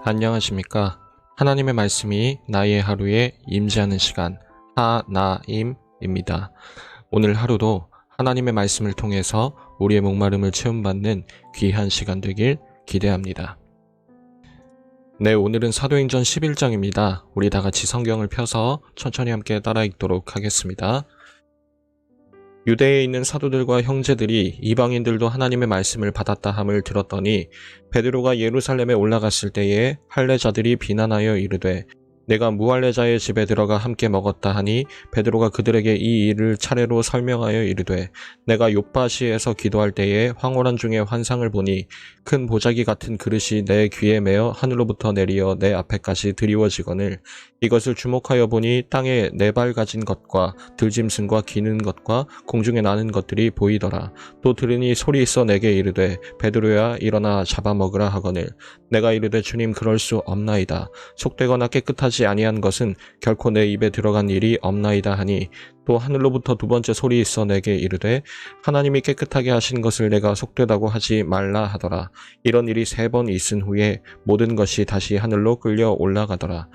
안녕하십니까. 하나님의 말씀이 나의 하루에 임재하는 시간, 하나임입니다. 오늘 하루도 하나님의 말씀을 통해서 우리의 목마름을 채움받는 귀한 시간 되길 기대합니다. 네, 오늘은 사도행전 11장입니다. 우리 다 같이 성경을 펴서 천천히 함께 따라 읽도록 하겠습니다. 유대에 있는 사도들과 형제들이 이방인들도 하나님의 말씀을 받았다 함을 들었더니 베드로가 예루살렘에 올라갔을 때에 할례자들이 비난하여 이르되 내가 무할례자의 집에 들어가 함께 먹었다 하니 베드로가 그들에게 이 일을 차례로 설명하여 이르되 내가 욥바시에서 기도할 때에 황홀한 중에 환상을 보니 큰 보자기 같은 그릇이 내 귀에 매어 하늘로부터 내리어 내 앞에까지 드리워지거늘 이것을 주목하여 보니 땅에 네 발 가진 것과 들짐승과 기는 것과 공중에 나는 것들이 보이더라. 또 들으니 소리 있어 내게 이르되 베드로야 일어나 잡아먹으라 하거늘 내가 이르되 주님 그럴 수 없나이다. 속되거나 깨끗하지 아니한 것은 결코 내 입에 들어간 일이 없나이다 하니 또 하늘로부터 두 번째 소리 있어 내게 이르되 하나님이 깨끗하게 하신 것을 내가 속되다고 하지 말라 하더라. 이런 일이 3번 있은 후에 모든 것이 다시 하늘로 끌려 올라가더라.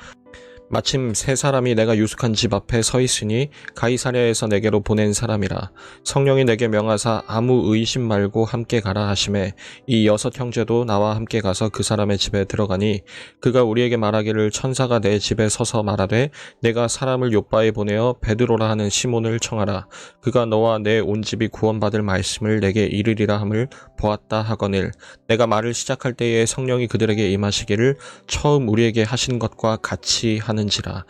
마침 세 사람이 내가 유숙한 집 앞에 서 있으니 가이사랴에서 내게로 보낸 사람이라. 성령이 내게 명하사 아무 의심 말고 함께 가라 하시매 이 6 형제도 나와 함께 가서 그 사람의 집에 들어가니 그가 우리에게 말하기를 천사가 내 집에 서서 말하되 내가 사람을 욥바에 보내어 베드로라 하는 시몬을 청하라. 그가 너와 내 온 집이 구원받을 말씀을 내게 이르리라 함을 보았다 하거늘 내가 말을 시작할 때에 성령이 그들에게 임하시기를 처음 우리에게 하신 것과 같이 하는지라.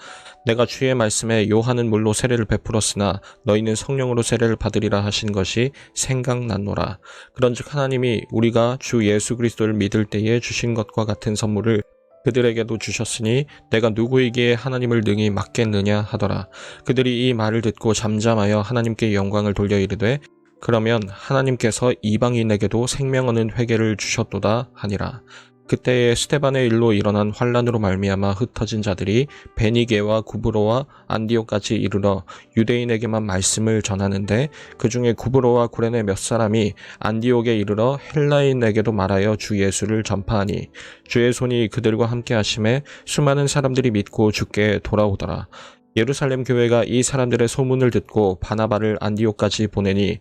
내가 주의 말씀에 요한은 물로 세례를 베풀었으나 너희는 성령으로 세례를 받으리라 하신 것이 생각났노라. 그런즉 하나님이 우리가 주 예수 그리스도를 믿을 때에 주신 것과 같은 선물을 그들에게도 주셨으니 내가 누구에게 하나님을 능히 맡겠느냐 하더라. 그들이 이 말을 듣고 잠잠하여 하나님께 영광을 돌려 이르되 그러면 하나님께서 이방인에게도 생명 얻는 회개를 주셨도다 하니라. 그때에 스데반의 일로 일어난 환란으로 말미암아 흩어진 자들이 베니게와 구브로와 안디옥까지 이르러 유대인에게만 말씀을 전하는데 그 중에 구브로와 구레네 몇 사람이 안디옥에 이르러 헬라인에게도 말하여 주 예수를 전파하니 주의 손이 그들과 함께 하심에 수많은 사람들이 믿고 주께 돌아오더라. 예루살렘 교회가 이 사람들의 소문을 듣고 바나바를 안디옥까지 보내니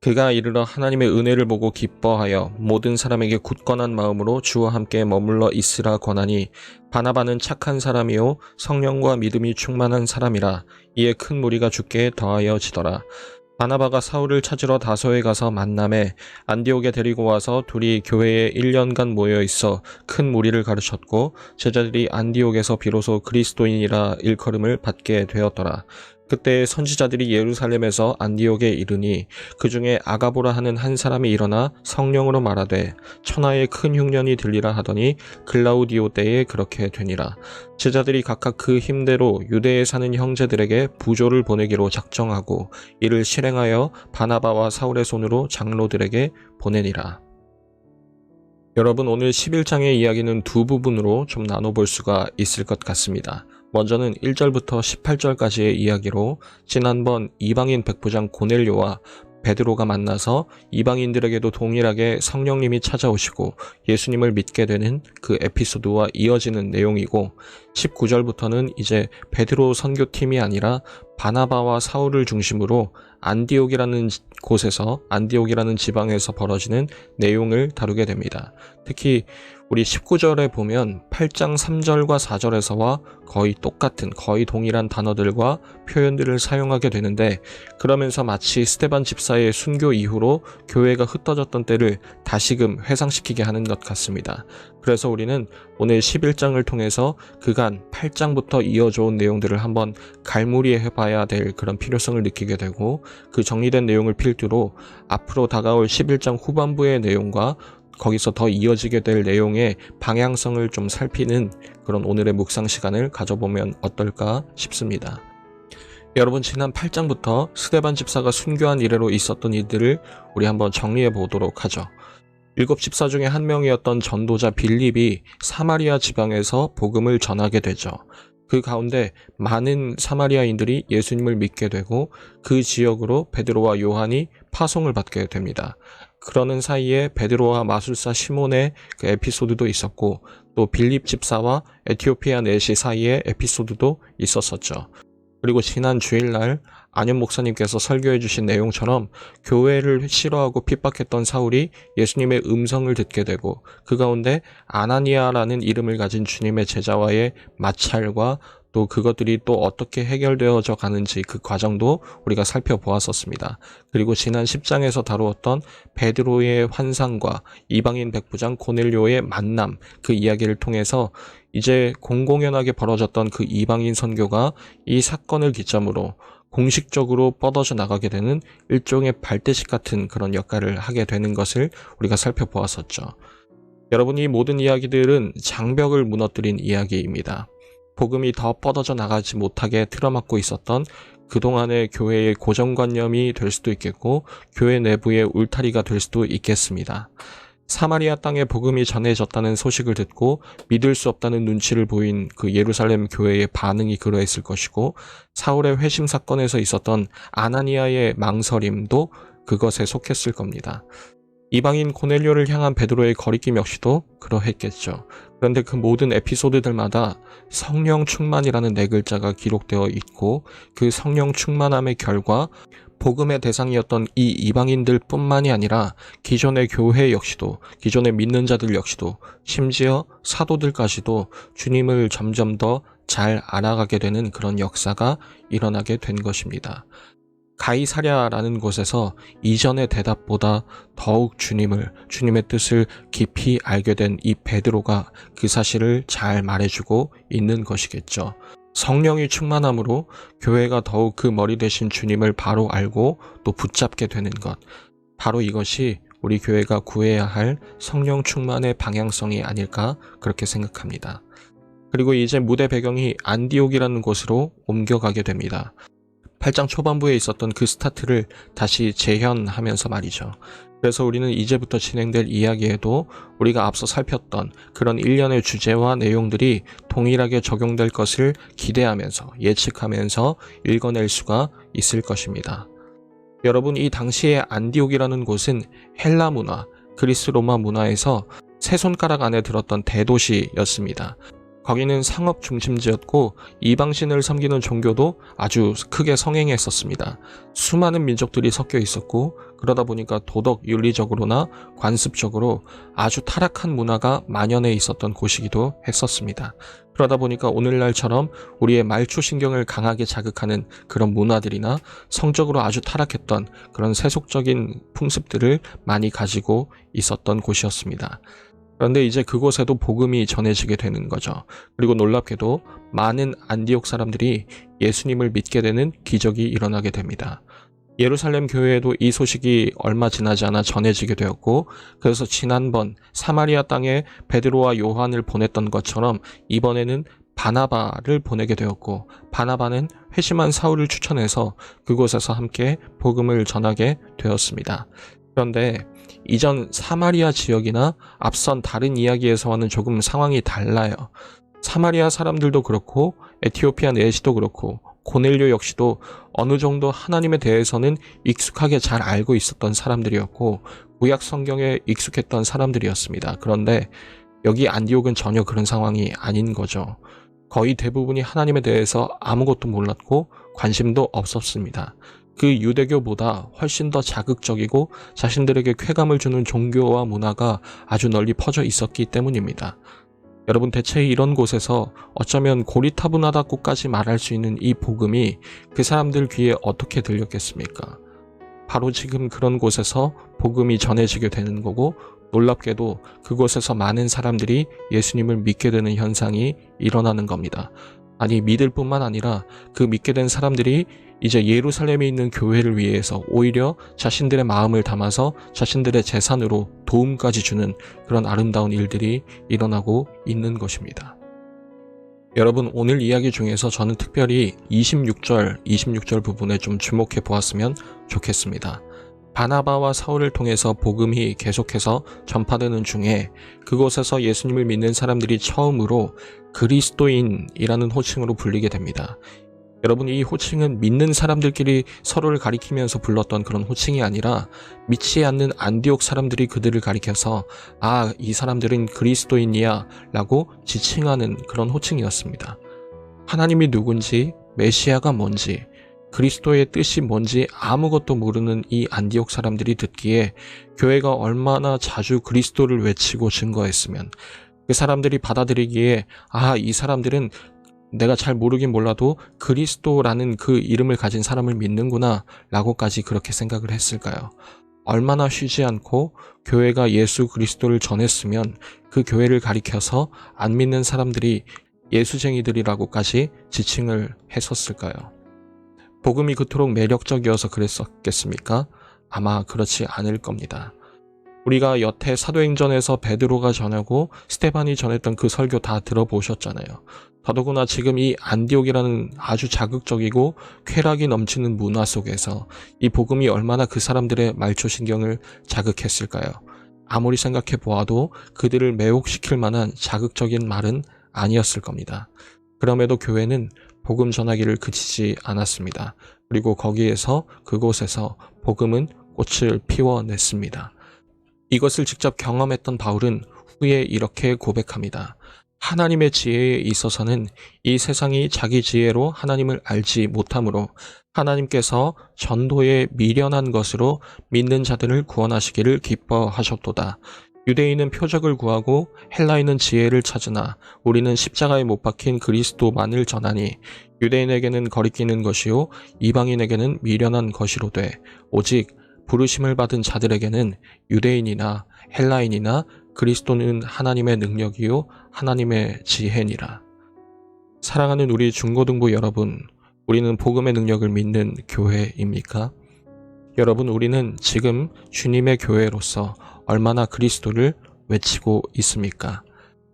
그가 이르러 하나님의 은혜를 보고 기뻐하여 모든 사람에게 굳건한 마음으로 주와 함께 머물러 있으라 권하니 바나바는 착한 사람이요 성령과 믿음이 충만한 사람이라. 이에 큰 무리가 주께 더하여지더라. 바나바가 사울을 찾으러 다소에 가서 만남에 안디옥에 데리고 와서 둘이 교회에 1년간 모여 있어 큰 무리를 가르쳤고 제자들이 안디옥에서 비로소 그리스도인이라 일컬음을 받게 되었더라. 그때 선지자들이 예루살렘에서 안디옥에 이르니 그 중에 아가보라 하는 한 사람이 일어나 성령으로 말하되 천하에 큰 흉년이 들리라 하더니 글라우디오 때에 그렇게 되니라. 제자들이 각각 그 힘대로 유대에 사는 형제들에게 부조를 보내기로 작정하고 이를 실행하여 바나바와 사울의 손으로 장로들에게 보내니라. 여러분, 오늘 11장의 이야기는 두 부분으로 좀 나눠볼 수가 있을 것 같습니다. 먼저는 1절부터 18절까지의 이야기로 지난번 이방인 백부장 고넬료와 베드로가 만나서 이방인들에게도 동일하게 성령님이 찾아오시고 예수님을 믿게 되는 그 에피소드와 이어지는 내용이고 19절부터는 이제 베드로 선교팀이 아니라 바나바와 사울을 중심으로 안디옥이라는 곳에서 안디옥이라는 지방에서 벌어지는 내용을 다루게 됩니다. 특히 우리 19절에 보면 8장 3절과 4절에서와 거의 똑같은 거의 동일한 단어들과 표현들을 사용하게 되는데 그러면서 마치 스데반 집사의 순교 이후로 교회가 흩어졌던 때를 다시금 회상시키게 하는 것 같습니다. 그래서 우리는 오늘 11장을 통해서 그간 8장부터 이어져 온 내용들을 한번 갈무리해 봐야 될 그런 필요성을 느끼게 되고 그 정리된 내용을 필두로 앞으로 다가올 11장 후반부의 내용과 거기서 더 이어지게 될 내용의 방향성을 좀 살피는 그런 오늘의 묵상 시간을 가져보면 어떨까 싶습니다. 여러분, 지난 8장부터 스데반 집사가 순교한 이래로 있었던 일들을 우리 한번 정리해 보도록 하죠. 7 집사 중에 한 명이었던 전도자 빌립이 사마리아 지방에서 복음을 전하게 되죠. 그 가운데 많은 사마리아인들이 예수님을 믿게 되고 그 지역으로 베드로와 요한이 파송을 받게 됩니다. 그러는 사이에 베드로와 마술사 시몬의 그 에피소드도 있었고, 또 빌립 집사와 에티오피아 내시 사이의 에피소드도 있었었죠. 그리고 지난 주일날 안현 목사님께서 설교해 주신 내용처럼 교회를 싫어하고 핍박했던 사울이 예수님의 음성을 듣게 되고, 그 가운데 아나니아라는 이름을 가진 주님의 제자와의 마찰과 또 그것들이 또 어떻게 해결되어져 가는지 그 과정도 우리가 살펴보았었습니다. 그리고 지난 10장에서 다루었던 베드로의 환상과 이방인 백부장 고넬료의 만남, 그 이야기를 통해서 이제 공공연하게 벌어졌던 그 이방인 선교가 이 사건을 기점으로 공식적으로 뻗어져 나가게 되는 일종의 발대식 같은 그런 역할을 하게 되는 것을 우리가 살펴보았었죠. 여러분, 이 모든 이야기들은 장벽을 무너뜨린 이야기입니다. 복음이 더 뻗어져 나가지 못하게 틀어막고 있었던 그동안의 교회의 고정관념이 될 수도 있겠고, 교회 내부의 울타리가 될 수도 있겠습니다. 사마리아 땅에 복음이 전해졌다는 소식을 듣고 믿을 수 없다는 눈치를 보인 그 예루살렘 교회의 반응이 그러했을 것이고, 사울의 회심 사건에서 있었던 아나니아의 망설임도 그것에 속했을 겁니다. 이방인 고넬료를 향한 베드로의 거리낌 역시도 그러했겠죠. 그런데 그 모든 에피소드들마다 성령 충만이라는 네 글자가 기록되어 있고, 그 성령 충만함의 결과 복음의 대상이었던 이 이방인들 뿐만이 아니라 기존의 교회 역시도, 기존의 믿는 자들 역시도, 심지어 사도들까지도 주님을 점점 더 잘 알아가게 되는 그런 역사가 일어나게 된 것입니다. 가이사랴라는 곳에서 이전의 대답보다 더욱 주님의 뜻을 깊이 알게 된 이 베드로가 그 사실을 잘 말해주고 있는 것이겠죠. 성령이 충만함으로 교회가 더욱 그 머리 되신 주님을 바로 알고 또 붙잡게 되는 것, 바로 이것이 우리 교회가 구해야 할 성령 충만의 방향성이 아닐까 그렇게 생각합니다. 그리고 이제 무대 배경이 안디옥이라는 곳으로 옮겨가게 됩니다. 8장 초반부에 있었던 그 스타트를 다시 재현하면서 말이죠. 그래서 우리는 이제부터 진행될 이야기에도 우리가 앞서 살폈던 그런 일련의 주제와 내용들이 동일하게 적용될 것을 기대하면서, 예측하면서 읽어낼 수가 있을 것입니다. 여러분, 이 당시의 안디옥이라는 곳은 헬라 문화, 그리스 로마 문화에서 세 손가락 안에 들었던 대도시였습니다. 거기는 상업 중심지였고 이방신을 섬기는 종교도 아주 크게 성행했었습니다. 수많은 민족들이 섞여 있었고, 그러다 보니까 도덕 윤리적으로나 관습적으로 아주 타락한 문화가 만연해 있었던 곳이기도 했었습니다. 그러다 보니까 오늘날처럼 우리의 말초신경을 강하게 자극하는 그런 문화들이나 성적으로 아주 타락했던 그런 세속적인 풍습들을 많이 가지고 있었던 곳이었습니다. 그런데 이제 그곳에도 복음이 전해지게 되는 거죠. 그리고 놀랍게도 많은 안디옥 사람들이 예수님을 믿게 되는 기적이 일어나게 됩니다. 예루살렘 교회에도 이 소식이 얼마 지나지 않아 전해지게 되었고, 그래서 지난번 사마리아 땅에 베드로와 요한을 보냈던 것처럼 이번에는 바나바를 보내게 되었고, 바나바는 회심한 사울을 추천해서 그곳에서 함께 복음을 전하게 되었습니다. 그런데 이전 사마리아 지역이나 앞선 다른 이야기에서와는 조금 상황이 달라요. 사마리아 사람들도 그렇고 에티오피아 내시도 그렇고 고넬료 역시도 어느 정도 하나님에 대해서는 익숙하게 잘 알고 있었던 사람들이었고 구약 성경에 익숙했던 사람들이었습니다. 그런데 여기 안디옥은 전혀 그런 상황이 아닌 거죠. 거의 대부분이 하나님에 대해서 아무것도 몰랐고 관심도 없었습니다. 그 유대교보다 훨씬 더 자극적이고 자신들에게 쾌감을 주는 종교와 문화가 아주 널리 퍼져 있었기 때문입니다. 여러분, 대체 이런 곳에서 어쩌면 고리타분하다고까지 말할 수 있는 이 복음이 그 사람들 귀에 어떻게 들렸겠습니까? 바로 지금 그런 곳에서 복음이 전해지게 되는 거고, 놀랍게도 그곳에서 많은 사람들이 예수님을 믿게 되는 현상이 일어나는 겁니다. 아니, 믿을 뿐만 아니라 그 믿게 된 사람들이 이제 예루살렘에 있는 교회를 위해서 오히려 자신들의 마음을 담아서 자신들의 재산으로 도움까지 주는 그런 아름다운 일들이 일어나고 있는 것입니다. 여러분, 오늘 이야기 중에서 저는 특별히 26절 부분에 좀 주목해 보았으면 좋겠습니다. 바나바와 사울을 통해서 복음이 계속해서 전파되는 중에 그곳에서 예수님을 믿는 사람들이 처음으로 그리스도인이라는 호칭으로 불리게 됩니다. 여러분, 이 호칭은 믿는 사람들끼리 서로를 가리키면서 불렀던 그런 호칭이 아니라 믿지 않는 안디옥 사람들이 그들을 가리켜서 아, 이 사람들은 그리스도인이야 라고 지칭하는 그런 호칭이었습니다. 하나님이 누군지, 메시아가 뭔지, 그리스도의 뜻이 뭔지 아무것도 모르는 이 안디옥 사람들이 듣기에 교회가 얼마나 자주 그리스도를 외치고 증거했으면 그 사람들이 받아들이기에 아, 이 사람들은 내가 잘 모르긴 몰라도 그리스도라는 그 이름을 가진 사람을 믿는구나 라고까지 그렇게 생각을 했을까요? 얼마나 쉬지 않고 교회가 예수 그리스도를 전했으면 그 교회를 가리켜서 안 믿는 사람들이 예수쟁이들이라고까지 지칭을 했었을까요? 복음이 그토록 매력적이어서 그랬었겠습니까? 아마 그렇지 않을 겁니다. 우리가 여태 사도행전에서 베드로가 전하고 스테반이 전했던 그 설교 다 들어보셨잖아요. 더더구나 지금 이 안디옥이라는 아주 자극적이고 쾌락이 넘치는 문화 속에서 이 복음이 얼마나 그 사람들의 말초신경을 자극했을까요? 아무리 생각해 보아도 그들을 매혹시킬 만한 자극적인 말은 아니었을 겁니다. 그럼에도 교회는 복음 전하기를 그치지 않았습니다. 그리고 거기에서 그곳에서 복음은 꽃을 피워냈습니다. 이것을 직접 경험했던 바울은 후에 이렇게 고백합니다. 하나님의 지혜에 있어서는 이 세상이 자기 지혜로 하나님을 알지 못하므로 하나님께서 전도에 미련한 것으로 믿는 자들을 구원하시기를 기뻐하셨도다. 유대인은 표적을 구하고 헬라인은 지혜를 찾으나 우리는 십자가에 못 박힌 그리스도만을 전하니 유대인에게는 거리끼는 것이요 이방인에게는 미련한 것이로되 오직 부르심을 받은 자들에게는 유대인이나 헬라인이나 그리스도는 하나님의 능력이요 하나님의 지혜니라. 사랑하는 우리 중고등부 여러분, 우리는 복음의 능력을 믿는 교회입니까? 여러분, 우리는 지금 주님의 교회로서 얼마나 그리스도를 외치고 있습니까?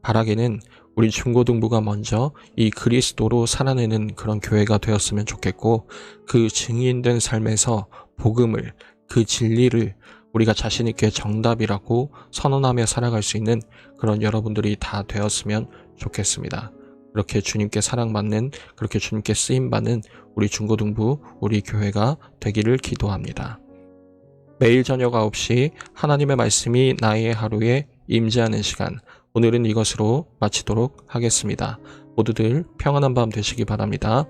바라기는 우리 중고등부가 먼저 이 그리스도로 살아내는 그런 교회가 되었으면 좋겠고, 그 증인된 삶에서 복음을, 그 진리를 우리가 자신있게 정답이라고 선언하며 살아갈 수 있는 그런 여러분들이 다 되었으면 좋겠습니다. 그렇게 주님께 사랑받는, 그렇게 주님께 쓰임받는 우리 중고등부, 우리 교회가 되기를 기도합니다. 매일 저녁 9시 하나님의 말씀이 나의 하루에 임재하는 시간, 오늘은 이것으로 마치도록 하겠습니다. 모두들 평안한 밤 되시기 바랍니다.